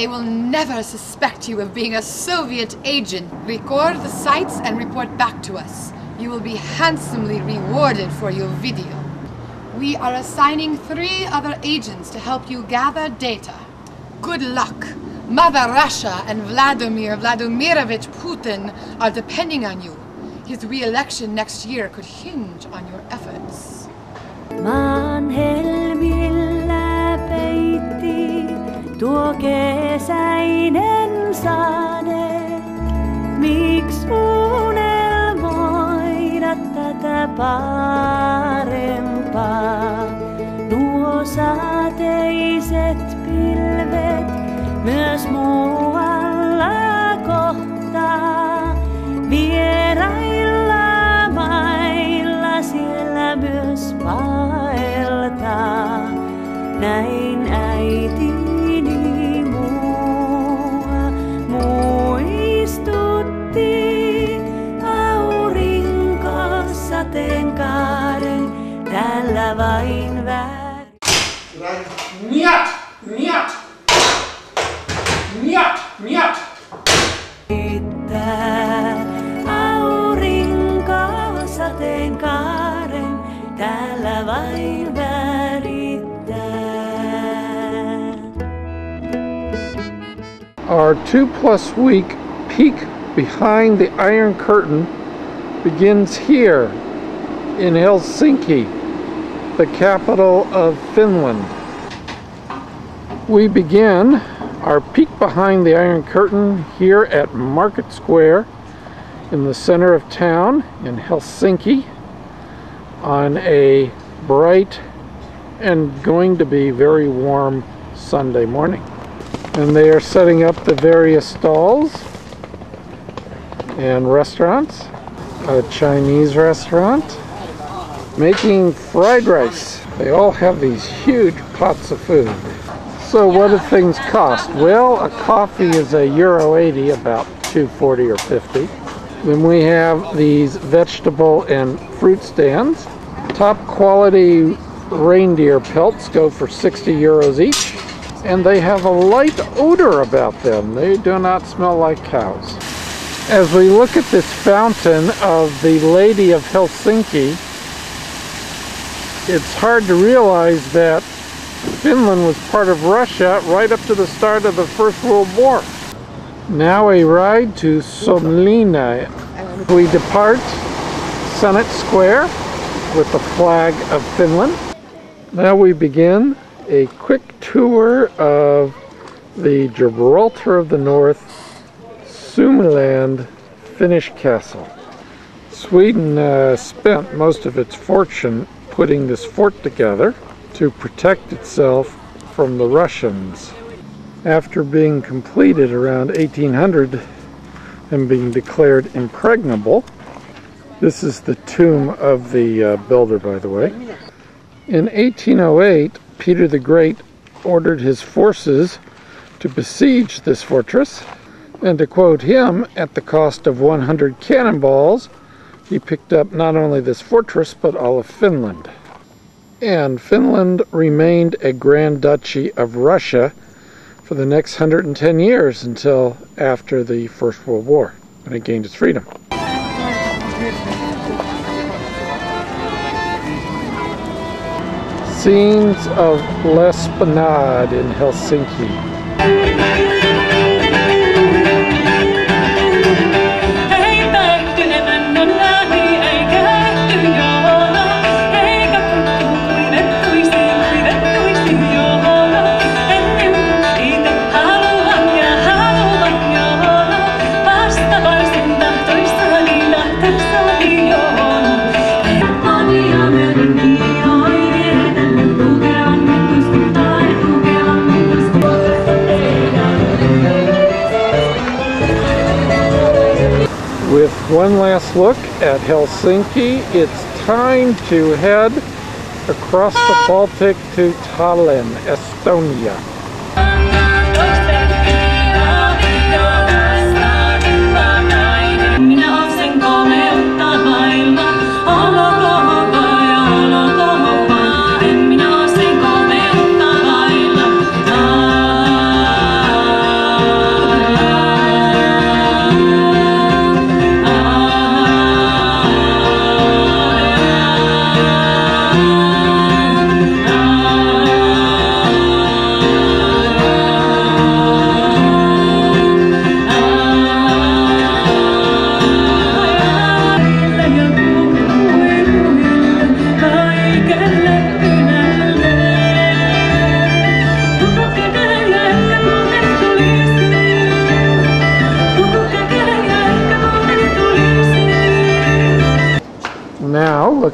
They will never suspect you of being a Soviet agent. Record the sights and report back to us. You will be handsomely rewarded for your video. We are assigning 3 other agents to help you gather data. Good luck. Mother Russia and Vladimir Vladimirovich Putin are depending on you. His re-election next year could hinge on your efforts. Maan helmillä peitti tuo kesäinen sade. Miks unelmoida tätä parempaa? Nuo sateiset pilvet myös muualla kohtaa. Vierailla mailla siellä myös vaeltaa. Näin äitini mua muistutti. Aurinko sateenkaaren täällä vain väärin. Niet! Niet! Niet! Niet! Aurinko sateenkaaren täällä vain värittää. Our 2+ week peek behind the Iron Curtain begins here in Helsinki, the capital of Finland. We begin our peek behind the Iron Curtain here at Market Square in the center of town in Helsinki on a bright and going to be very warm Sunday morning. And they are setting up the various stalls and restaurants. A Chinese restaurant making fried rice. They all have these huge pots of food. So what do things cost? Well, a coffee is €1.80, about $2.40 or $2.50. Then we have these vegetable and fruit stands. Top quality reindeer pelts go for €60 each. And they have a light odor about them. They do not smell like cows. As we look at this fountain of the Lady of Helsinki, it's hard to realize that Finland was part of Russia right up to the start of the First World War. Now a ride to Suomenlinna. We depart Senate Square with the flag of Finland. Now we begin a quick tour of the Gibraltar of the North, Suomenland Finnish castle. Sweden spent most of its fortune putting this fort together to protect itself from the Russians. After being completed around 1800 and being declared impregnable, this is the tomb of the builder, by the way. In 1808, Peter the Great ordered his forces to besiege this fortress, and to quote him, at the cost of 100 cannonballs, he picked up not only this fortress, but all of Finland. And Finland remained a Grand Duchy of Russia for the next 110 years until after the First World War, when it gained its freedom. Scenes of l'Esplanade in Helsinki. With one last look at Helsinki, it's time to head across the Baltic to Tallinn, Estonia.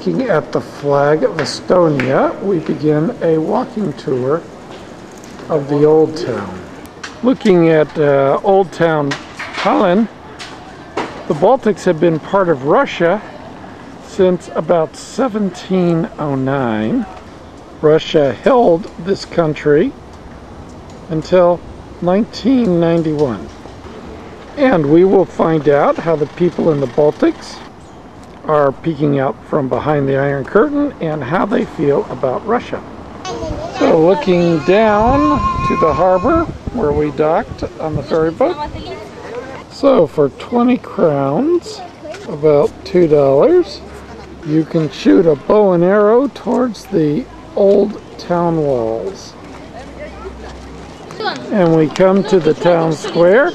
looking at the flag of Estonia, we begin a walking tour of the Old Town. Looking at Old Town Tallinn, the Baltics have been part of Russia since about 1709. Russia held this country until 1991. And we will find out how the people in the Baltics are peeking out from behind the Iron Curtain and how they feel about Russia. So looking down to the harbor where we docked on the ferry boat. So for 20 crowns, about $2, you can shoot a bow and arrow towards the old town walls. And we come to the town square.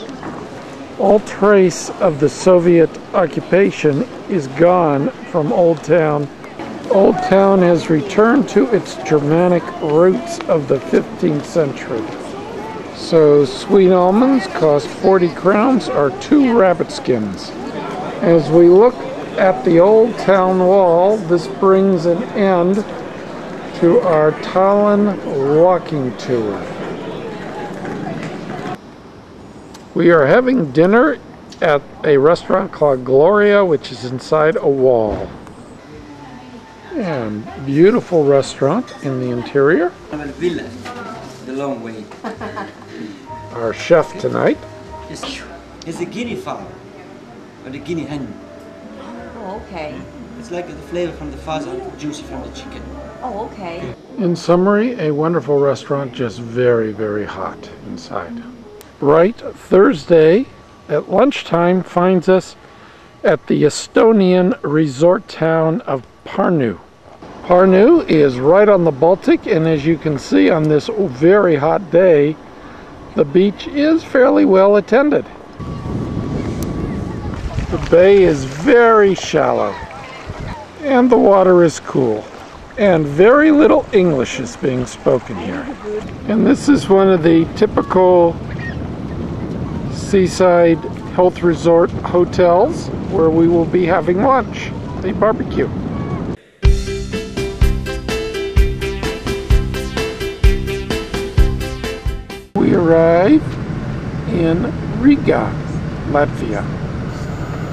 All trace of the Soviet occupation is gone from Old Town. Old Town has returned to its Germanic roots of the 15th century. So sweet almonds cost 40 crowns or 2 rabbit skins. As we look at the Old Town wall, this brings an end to our Tallinn walking tour. We are having dinner at a restaurant called Gloria, which is inside a wall. And beautiful restaurant in the interior. Villa, the long way. Our chef tonight. It's a guinea fowl, or the guinea hen. Oh, okay. It's like the flavor from the fava, juicy from the chicken. Oh, okay. In summary, a wonderful restaurant, just very, very hot inside. Bright Thursday at lunchtime finds us at the Estonian resort town of Parnu. Parnu is right on the Baltic, and as you can see on this very hot day, the beach is fairly well attended. The bay is very shallow, and the water is cool, and very little English is being spoken here. And this is one of the typical seaside health resort hotels where we will be having lunch, a barbecue. We arrive in Riga, Latvia.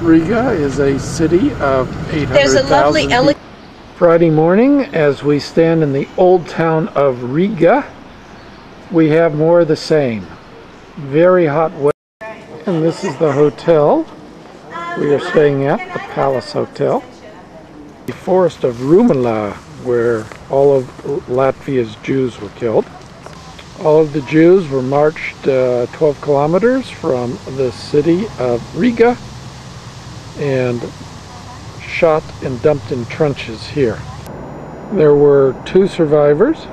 Riga is a city of 800,000 people. Friday morning, as we stand in the old town of Riga, we have more of the same. Very hot weather. And this is the hotel we are staying at, the Palace Hotel. The forest of Rumela, where all of Latvia's Jews were killed. All of the Jews were marched 12 kilometers from the city of Riga and shot and dumped in trenches here. There were 2 survivors,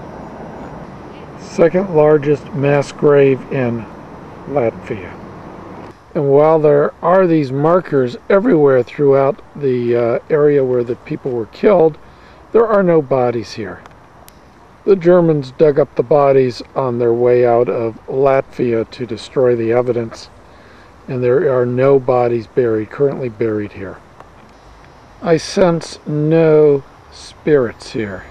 second largest mass grave in Latvia. And while there are these markers everywhere throughout the area where the people were killed, there are no bodies here. The Germans dug up the bodies on their way out of Latvia to destroy the evidence, and there are no bodies currently buried here. I sense no spirits here.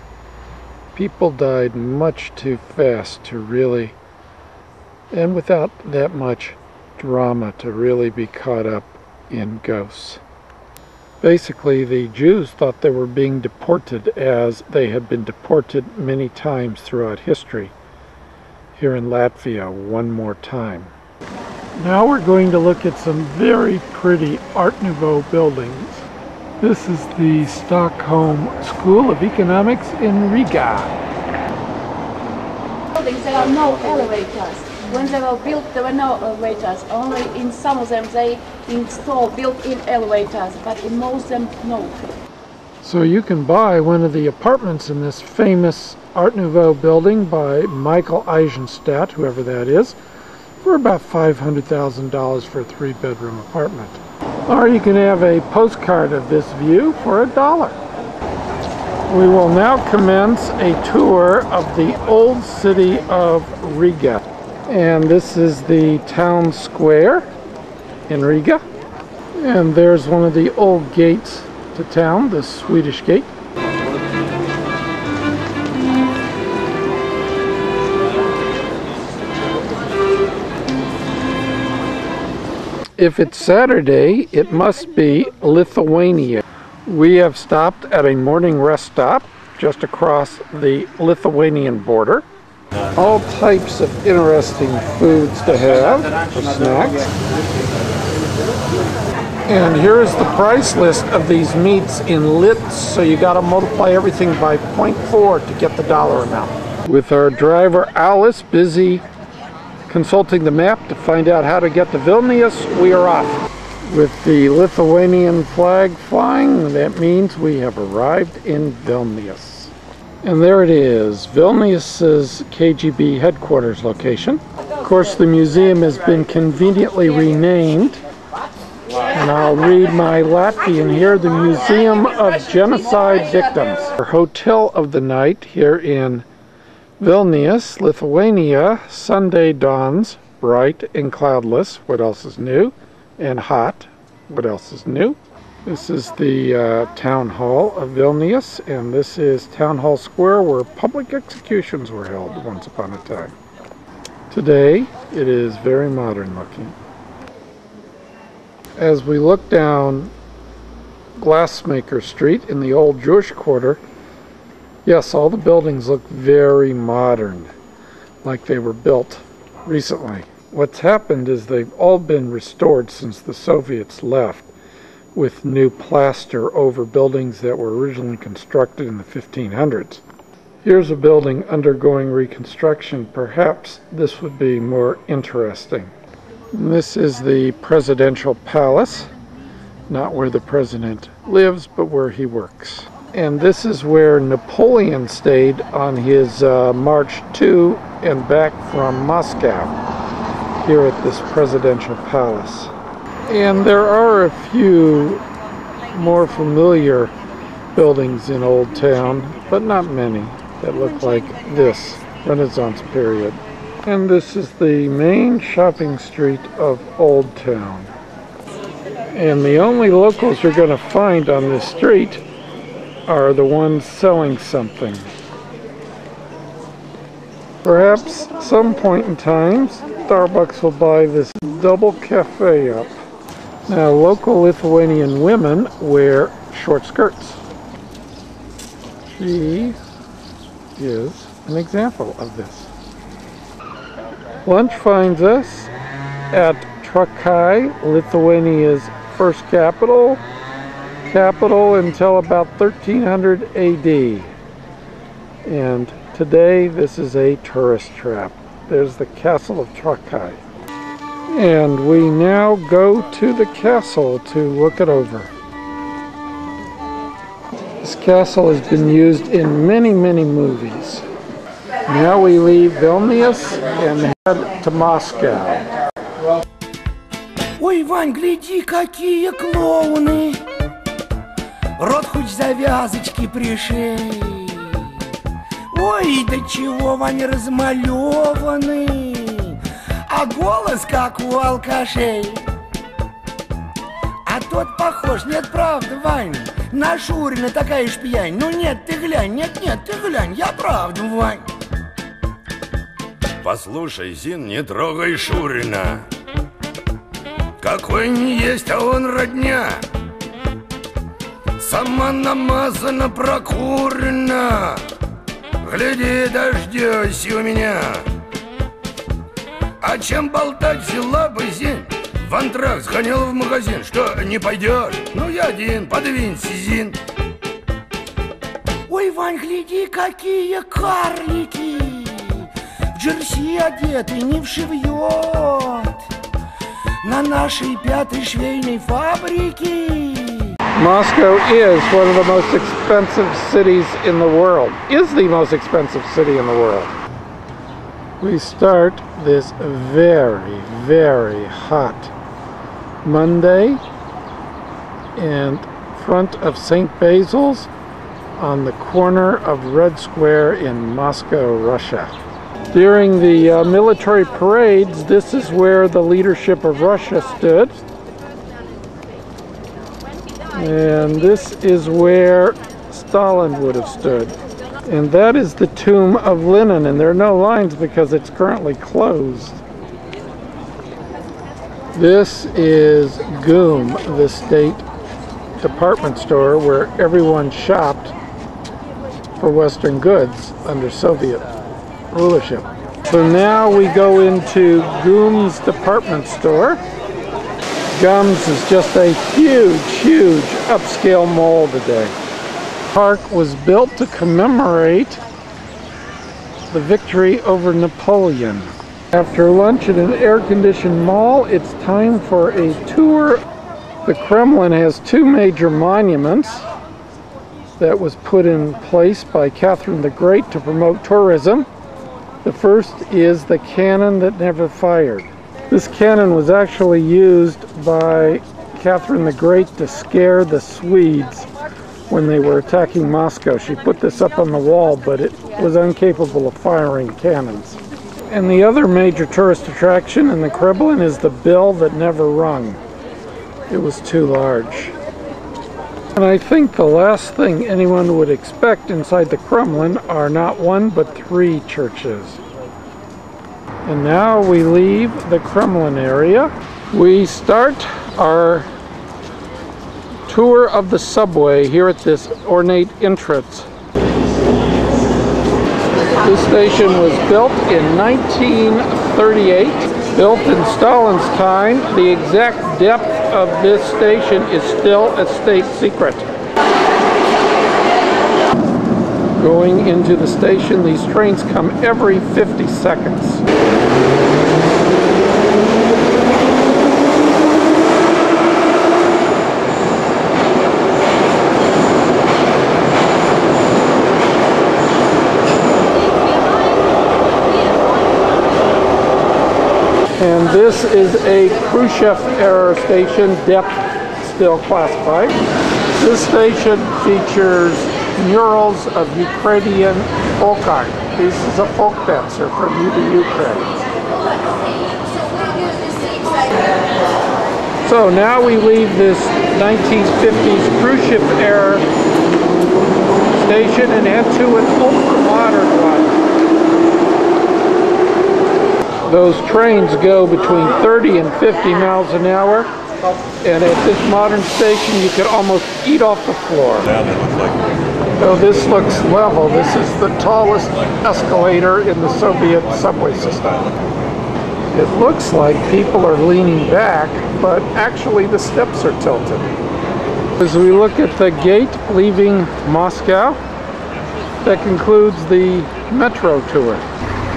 People died much too fast to really, and without that much drama, to really be caught up in ghosts. Basically, the Jews thought they were being deported, as they had been deported many times throughout history. Here in Latvia, one more time. Now we're going to look at some very pretty Art Nouveau buildings. This is the Stockholm School of Economics in Riga. Buildings, there are no elevators. When they were built, there were no elevators. Only in some of them they installed built-in elevators, but in most of them, no. So you can buy one of the apartments in this famous Art Nouveau building by Michael Eisenstadt, whoever that is, for about $500,000 for a 3-bedroom apartment. Or you can have a postcard of this view for $1. We will now commence a tour of the old city of Riga. And this is the town square in Riga. And there's one of the old gates to town, the Swedish gate. If it's Saturday, it must be Lithuania. We have stopped at a morning rest stop just across the Lithuanian border. All types of interesting foods to have for snacks. And here is the price list of these meats in lits, so you got to multiply everything by 0.4 to get the dollar amount. With our driver Alice busy consulting the map to find out how to get to Vilnius, we are off. With the Lithuanian flag flying, that means we have arrived in Vilnius. And there it is, Vilnius's KGB headquarters location. Of course, the museum has been conveniently renamed. And I'll read my Latvian here, the Museum of Genocide Victims. Our hotel of the night here in Vilnius, Lithuania. Sunday dawns bright and cloudless. What else is new? And hot. What else is new? This is the town hall of Vilnius, and this is Town Hall Square, where public executions were held once upon a time. Today, it is very modern looking. As we look down Glassmaker Street in the old Jewish quarter, yes, all the buildings look very modern, like they were built recently. What's happened is they've all been restored since the Soviets left, with new plaster over buildings that were originally constructed in the 1500s. Here's a building undergoing reconstruction. Perhaps this would be more interesting. This is the Presidential Palace, not where the president lives, but where he works. And this is where Napoleon stayed on his march to and back from Moscow, here at this Presidential Palace. And there are a few more familiar buildings in Old Town, but not many that look like this Renaissance period. And this is the main shopping street of Old Town. And the only locals you're going to find on this street are the ones selling something. Perhaps some point in time, Starbucks will buy this double cafe up. Now, local Lithuanian women wear short skirts. She is an example of this. Lunch finds us at Trakai, Lithuania's first capital until about 1300 AD. And today this is a tourist trap. There's the castle of Trakai. And we now go to the castle to look it over. This castle has been used in many, many movies. Now we leave Vilnius and head to Moscow. Ой, Вань, гляди, какие клоуны! Рот хоть завязочки пришей. Ой, до чего, Вань, размалеванный, а голос как у алкашей. А тот похож, нет, правда, Вань, на Шурина такая ж пьянь. Ну нет, ты глянь, нет, ты глянь, я правда, Вань. Послушай, Зин, не трогай Шурина. Какой не есть, а он родня. Сама намазана, прокурена. Гляди, дождёсь у меня. А чем болтать взяла бы, Зин? В антракт сгонял в магазин. Что, не пойдешь? Ну я один, подвинься, Зин. Ой, Вань, гляди, какие карлики. В джерси одеты, не вшивьет. На нашей пятой швейной фабрике. Moscow is one of the most expensive cities in the world. Is the most expensive city in the world. We start this very, very hot Monday in front of St. Basil's on the corner of Red Square in Moscow, Russia. During the military parades, this is where the leadership of Russia stood. And this is where Stalin would have stood. And that is the tomb of Lenin, and there are no lines because it's currently closed. This is GUM, the state department store where everyone shopped for Western goods under Soviet rulership. So now we go into GUM's department store. GUM's is just a huge upscale mall today. The park was built to commemorate the victory over Napoleon. After lunch at an air-conditioned mall, it's time for a tour. The Kremlin has two major monuments that was put in place by Catherine the Great to promote tourism. The first is the cannon that never fired. This cannon was actually used by Catherine the Great to scare the Swedes when they were attacking Moscow. She put this up on the wall, but it was incapable of firing cannons. And the other major tourist attraction in the Kremlin is the bell that never rung. It was too large. And I think the last thing anyone would expect inside the Kremlin are not one but three churches. And now we leave the Kremlin area. We start our tour of the subway here at this ornate entrance. This station was built in 1938, built in Stalin's time. The exact depth of this station is still a state secret. Going into the station, these trains come every 50 seconds. And this is a Khrushchev era station, depth still classified. This station features murals of Ukrainian folk art. This is a folk dancer from Ukraine. So now we leave this 1950s Khrushchev era station and head to an ultra-modern one. Those trains go between 30 and 50 miles an hour, and at this modern station you could almost eat off the floor. So this looks level. This is the tallest escalator in the Soviet subway system. It looks like people are leaning back, but actually the steps are tilted. As we look at the gate leaving Moscow, that concludes the metro tour.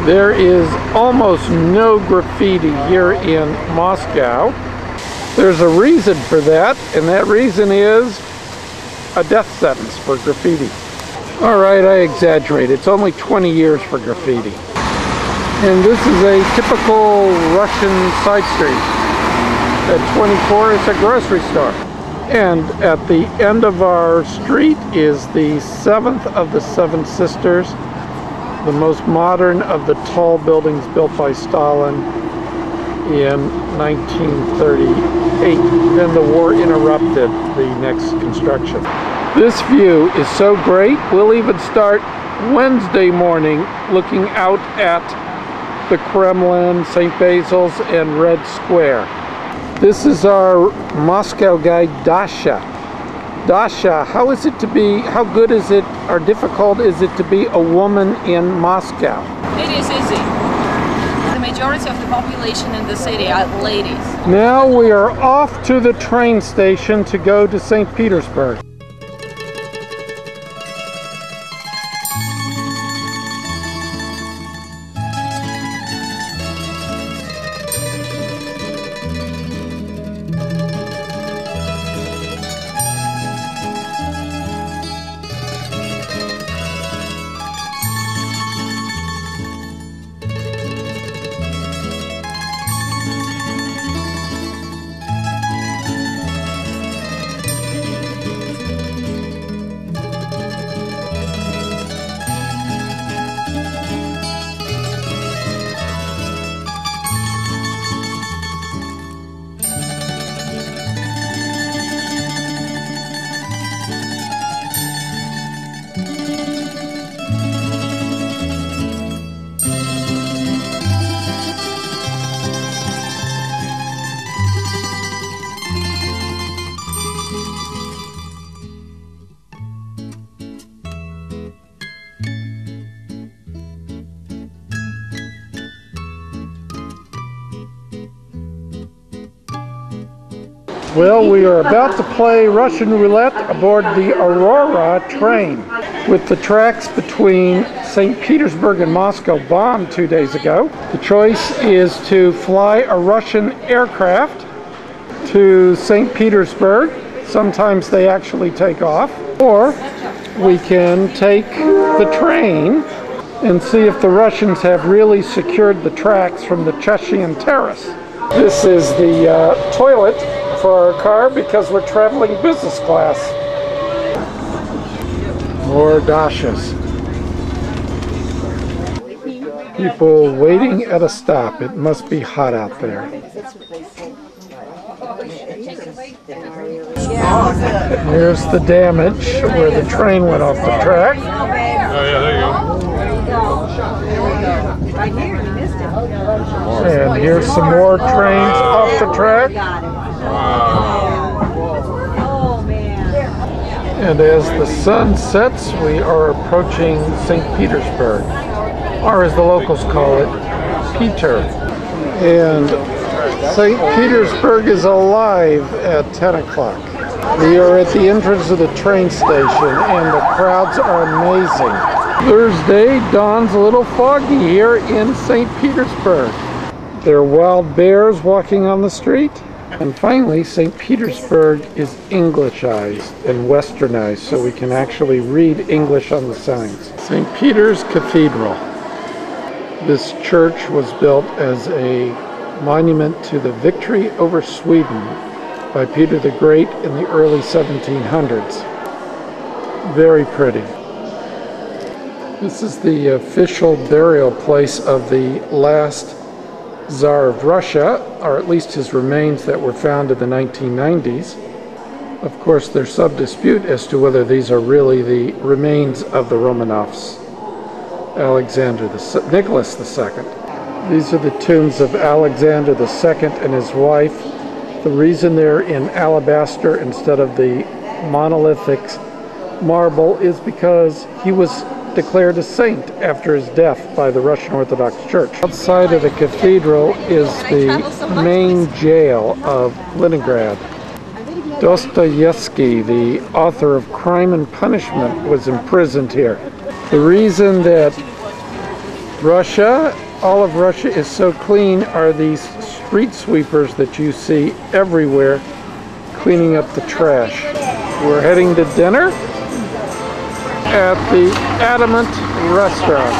There is almost no graffiti here in Moscow. There's a reason for that, and that reason is a death sentence for graffiti. All right, I exaggerate. It's only 20 years for graffiti. And this is a typical Russian side street. At 24 is a grocery store. And at the end of our street is the seventh of the Seven Sisters, the most modern of the tall buildings built by Stalin in 1938. Then the war interrupted the next construction. This view is so great, we'll even start Wednesday morning looking out at the Kremlin, St. Basil's, and Red Square. This is our Moscow guide, Dasha. Dasha, how good is it, or difficult is it to be a woman in Moscow? It is easy. The majority of the population in the city are ladies. Now we are off to the train station to go to St. Petersburg. Well, we are about to play Russian roulette aboard the Aurora train. With the tracks between St. Petersburg and Moscow bombed 2 days ago, the choice is to fly a Russian aircraft to St. Petersburg. Sometimes they actually take off. Or we can take the train and see if the Russians have really secured the tracks from the Chechen Terrace. This is the toilet for our car because we're traveling business class. More dashes. People waiting at a stop. It must be hot out there. Here's the damage where the train went off the track. Oh yeah, there you go. And here's some more trains off the track. And as the sun sets, we are approaching St. Petersburg, or as the locals call it, Peter. And St. Petersburg is alive at 10 o'clock. We are at the entrance of the train station, and the crowds are amazing. Thursday dawn's a little foggy here in St. Petersburg. There are wild bears walking on the street. And finally, St. Petersburg is Englishized and westernized, so we can actually read English on the signs. St. Peter's Cathedral. This church was built as a monument to the victory over Sweden by Peter the Great in the early 1700s. Very pretty. This is the official burial place of the last Tsar of Russia, or at least his remains that were found in the 1990s. Of course, there's some dispute as to whether these are really the remains of the Romanovs. Nicholas II. These are the tombs of Alexander II and his wife. The reason they're in alabaster instead of the monolithic marble is because he was declared a saint after his death by the Russian Orthodox Church. Outside of the cathedral is the main jail of Leningrad. Dostoevsky, the author of Crime and Punishment, was imprisoned here. The reason that all of Russia is so clean are these street sweepers that you see everywhere cleaning up the trash. We're heading to dinner at the Adamant restaurant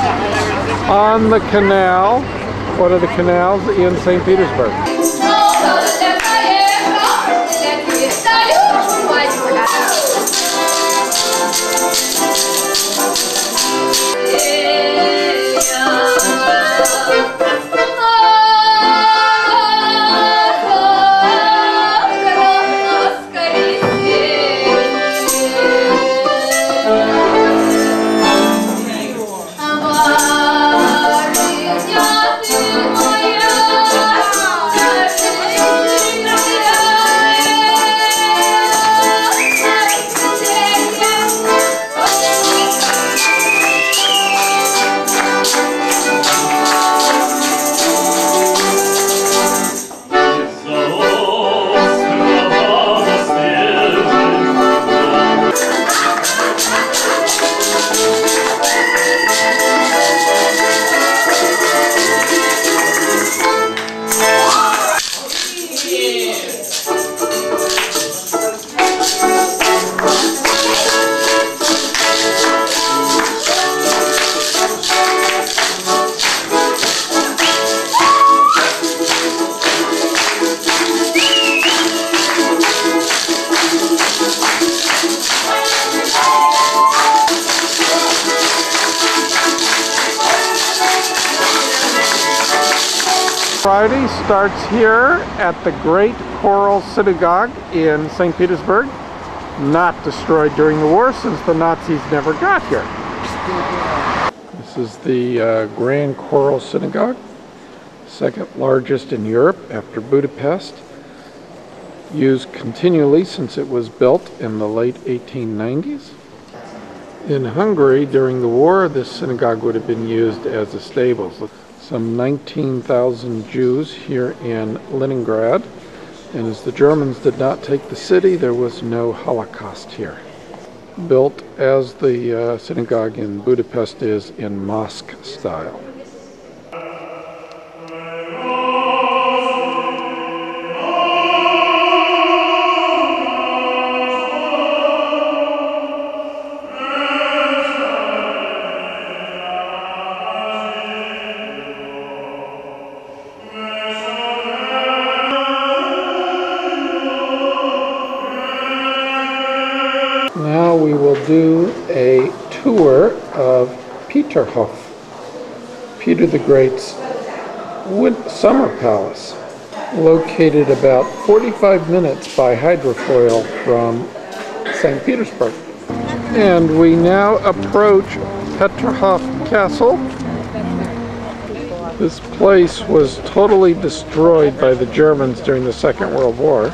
on the canal, one of the canals in St. Petersburg. Friday starts here at the Great Choral Synagogue in St. Petersburg, not destroyed during the war since the Nazis never got here. This is the Grand Choral Synagogue, second largest in Europe after Budapest, used continually since it was built in the late 1890s. In Hungary, during the war, this synagogue would have been used as a stables. Some 19,000 Jews here in Leningrad, And as the Germans did not take the city, there was no Holocaust here. Built as the synagogue in Budapest is in mosque style. Now we will do a tour of Peterhof, Peter the Great's summer palace, located about 45 minutes by hydrofoil from St. Petersburg. And we now approach Peterhof Castle. This place was totally destroyed by the Germans during the Second World War.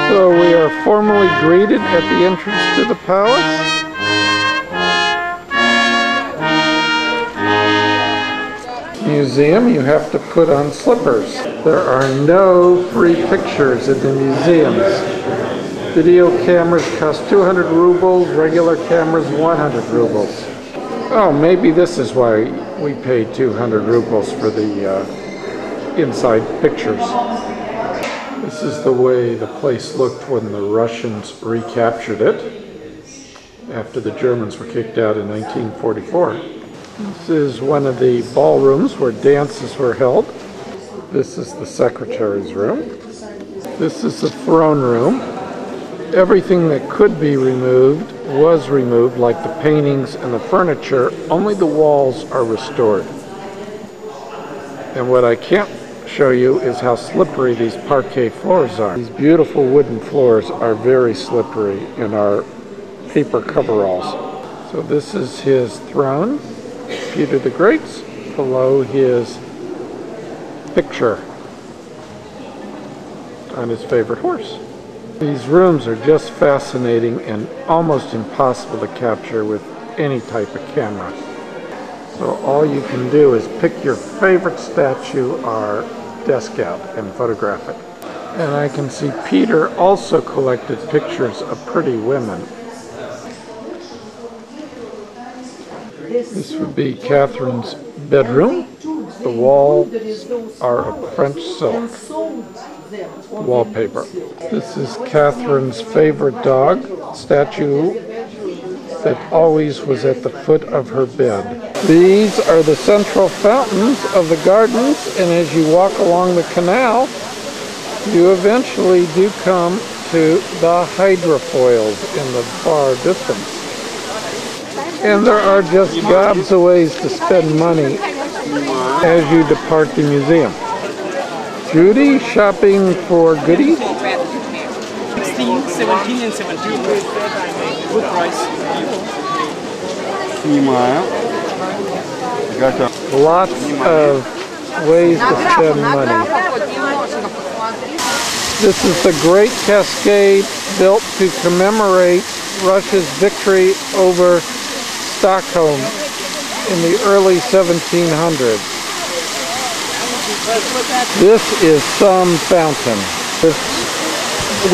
So we are formally greeted at the entrance to the palace. Museum, you have to put on slippers. There are no free pictures in the museums. Video cameras cost 200 rubles, regular cameras 100 rubles. Oh, maybe this is why we paid 200 rubles for the inside pictures. This is the way the place looked when the Russians recaptured it after the Germans were kicked out in 1944. This is one of the ballrooms where dances were held. This is the secretary's room. This is the throne room. Everything that could be removed was removed, like the paintings and the furniture. Only the walls are restored. And what I can't show you is how slippery these parquet floors are. These beautiful wooden floors are very slippery in our paper coveralls. So this is his throne, Peter the Great's, below his picture on his favorite horse. These rooms are just fascinating and almost impossible to capture with any type of camera. So all you can do is pick your favorite statue or desk out and photograph it. And I can see Peter also collected pictures of pretty women. This would be Catherine's bedroom. The walls are of French silk wallpaper. This is Catherine's favorite dog statue that always was at the foot of her bed. These are the central fountains of the gardens, and as you walk along the canal, you eventually do come to the hydrofoils in the far distance. And there are just gobs of ways to spend money as you depart the museum. Judy, shopping for goodies? 16, 17 and 17. Good price. Lots of ways to spend money. This is the Great Cascade, built to commemorate Russia's victory over Stockholm in the early 1700s. This is some fountain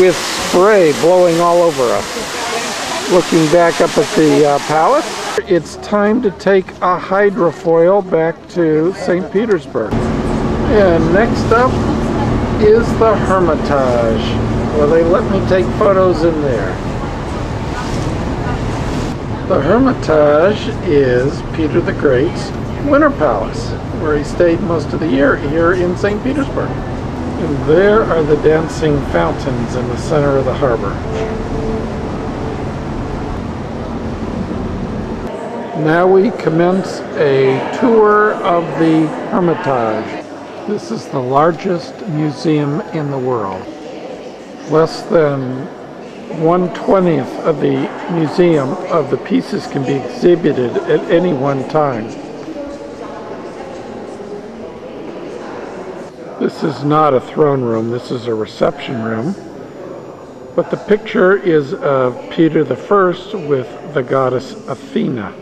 with spray blowing all over us. Looking back up at the palace, it's time to take a hydrofoil back to St. Petersburg. And next up is the Hermitage. Well, they let me take photos in there. The Hermitage is Peter the Great's winter palace, where he stayed most of the year here in St. Petersburg. And there are the dancing fountains in the center of the harbor. Now we commence a tour of the Hermitage. This is the largest museum in the world. Less than 1/20th of the museum of the pieces can be exhibited at any one time. This is not a throne room, this is a reception room. But the picture is of Peter I with the goddess Athena.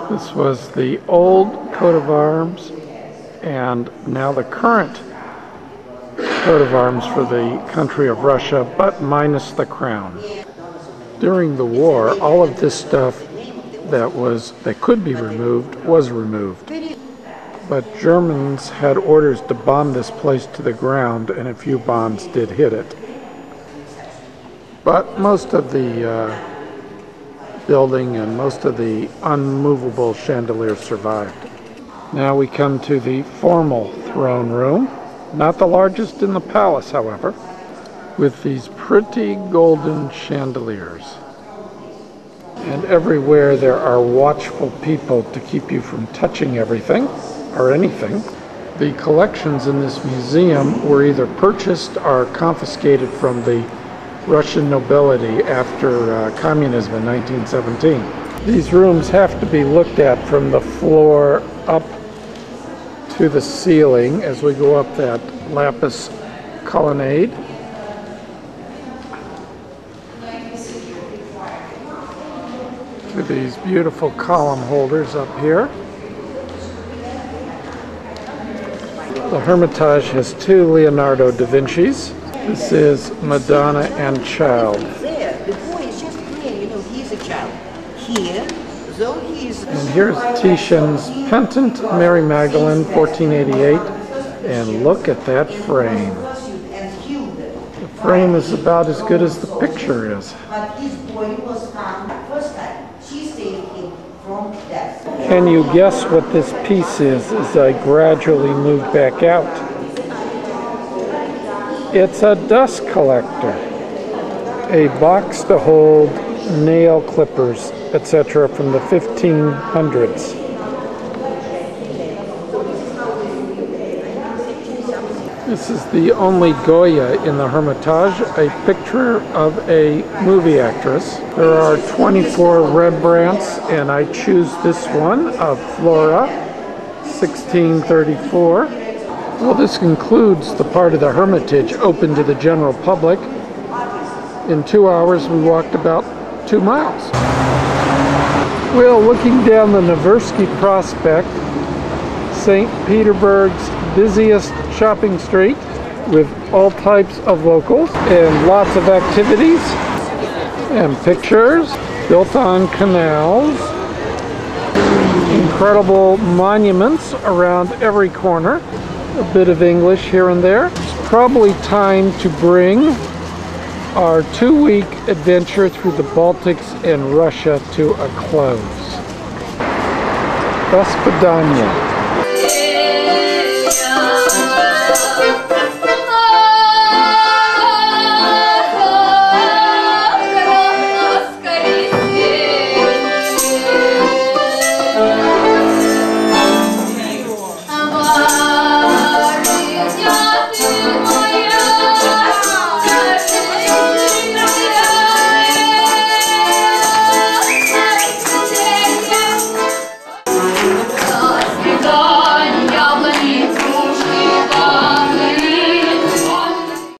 This was the old coat of arms, and now the current coat of arms for the country of Russia, but minus the crown. During the war, all of this stuff that could be removed was removed. But Germans had orders to bomb this place to the ground, and a few bombs did hit it. But most of the building and most of the unmovable chandeliers survived. Now we come to the formal throne room, not the largest in the palace, however, with these pretty golden chandeliers. And everywhere there are watchful people to keep you from touching everything or anything. The collections in this museum were either purchased or confiscated from the Russian nobility after communism in 1917. These rooms have to be looked at from the floor up to the ceiling as we go up that lapis colonnade. To these beautiful column holders up here. The Hermitage has two Leonardo da Vinci's. This is Madonna and Child. There, the boy is just playing, you know, he's a child. Here, though he is... And here's Titian's Pendant, Mary Magdalene, 1488. And look at that frame. The frame is about as good as the picture is. But his body was found first time. She saved him from death. Can you guess what this piece is as I gradually move back out? It's a dust collector. A box to hold nail clippers, etc. from the 1500s. This is the only Goya in the Hermitage, a picture of a movie actress. There are 24 Rembrandts, and I choose this one of Flora, 1634. Well, this concludes the part of the Hermitage open to the general public. In 2 hours, we walked about 2 miles. Well, looking down the Nevsky Prospect, St. Petersburg's busiest shopping street with all types of locals and lots of activities and pictures built on canals. Incredible monuments around every corner. A bit of English here and there. It's probably time to bring our 2-week adventure through the Baltics and Russia to a close. До свидания.